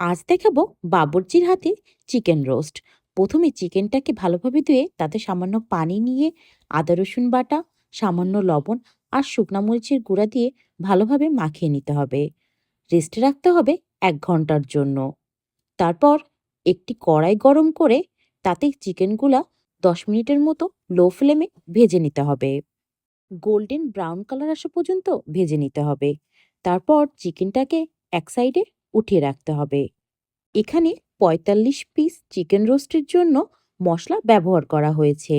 আজ দেখাবো বাবুর্চির হাতে চিকেন রোস্ট। প্রথমে চিকেনটাকে ভালোভাবে ধুয়ে তাতে সামান্য পানি নিয়ে আদা রসুন বাটা, সামান্য লবণ আর শুকনা মরিচের গুঁড়া দিয়ে ভালোভাবে মাখিয়ে নিতে হবে। রেস্টে রাখতে হবে 1 ঘন্টার জন্য। তারপর একটি কড়াই গরম করে তাতে চিকেনগুলা 10 মিনিটের মতো লো ফ্লেমে ভেজে নিতে হবে। গোল্ডেন ব্রাউন কালার আসা পর্যন্ত ভেজে নিতে হবে। তারপর চিকেনটাকে এক সাইডে উঠিয়ে রাখতে হবে। এখানে ৪৫ পিস চিকেন রোস্টের জন্য মশলা ব্যবহার করা হয়েছে।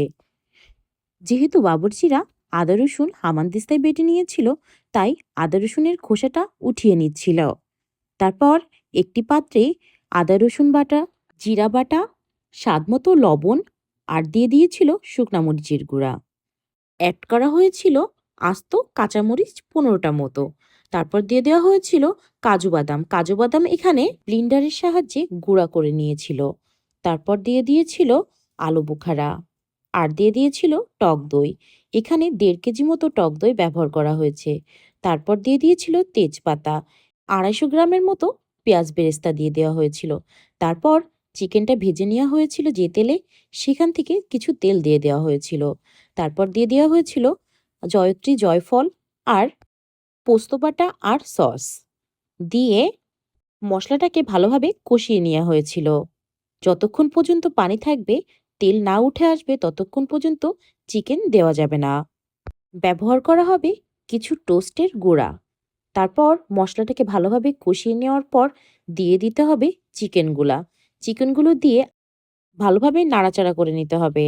যেহেতু বাবুর্চিরা আদা রসুন হামানদিস্তায় বেটে নিয়েছিল, তাই আদা রসুনের খোসাটা উঠিয়ে নিচ্ছিল। তারপর একটি পাত্রে আদা রসুন বাটা, জিরা বাটা, স্বাদমতো লবণ আর দিয়ে দিয়েছিল শুকনা মরিচের গুঁড়া। অ্যাড করা হয়েছিল আস্ত কাঁচামরিচ ১৫টা মতো। তারপর দিয়ে দেওয়া হয়েছিল কাজু বাদাম। কাজু বাদাম এখানে ব্লিন্ডারের সাহায্যে গুঁড়া করে নিয়েছিল। তারপর দিয়ে দিয়েছিল আলু বোখারা আর দিয়ে দিয়েছিল টক দই। এখানে ১.৫ কেজি মতো টক দই ব্যবহার করা হয়েছে। তারপর দিয়ে দিয়েছিল তেজপাতা, ২৫০ গ্রামের মতো পেঁয়াজ বেরেস্তা দিয়ে দেওয়া হয়েছিল। তারপর চিকেনটা ভেজে নেওয়া হয়েছিল যে তেলে, সেখান থেকে কিছু তেল দিয়ে দেওয়া হয়েছিল। তারপর দিয়ে দেওয়া হয়েছিল জয়ত্রী জয়ফল আর পোস্ত বাটা আর সস দিয়ে মশলাটাকে ভালোভাবে কষিয়ে নেওয়া হয়েছিল। যতক্ষণ পর্যন্ত পানি থাকবে, তেল না উঠে আসবে, ততক্ষণ পর্যন্ত চিকেন দেওয়া যাবে না। ব্যবহার করা হবে কিছু টোস্টের গুঁড়া। তারপর মশলাটাকে ভালোভাবে কষিয়ে নেওয়ার পর দিয়ে দিতে হবে চিকেনগুলা। চিকেনগুলো দিয়ে ভালোভাবে নাড়াচাড়া করে নিতে হবে।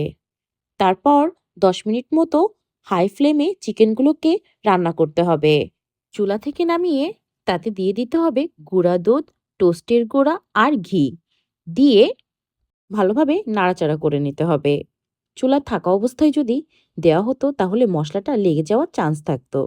তারপর ১০ মিনিট মতো হাই ফ্লেমে চিকেনগুলোকে রান্না করতে হবে। চুলা থেকে নামিয়ে তাতে দিয়ে দিতে হবে গুঁড়া দুধ, টোস্টের গুঁড়া আর ঘি দিয়ে ভালোভাবে নাড়াচাড়া করে নিতে হবে। চুলা থাকা অবস্থায় যদি দেওয়া হতো তাহলে মশলাটা লেগে যাওয়ার চান্স থাকতো।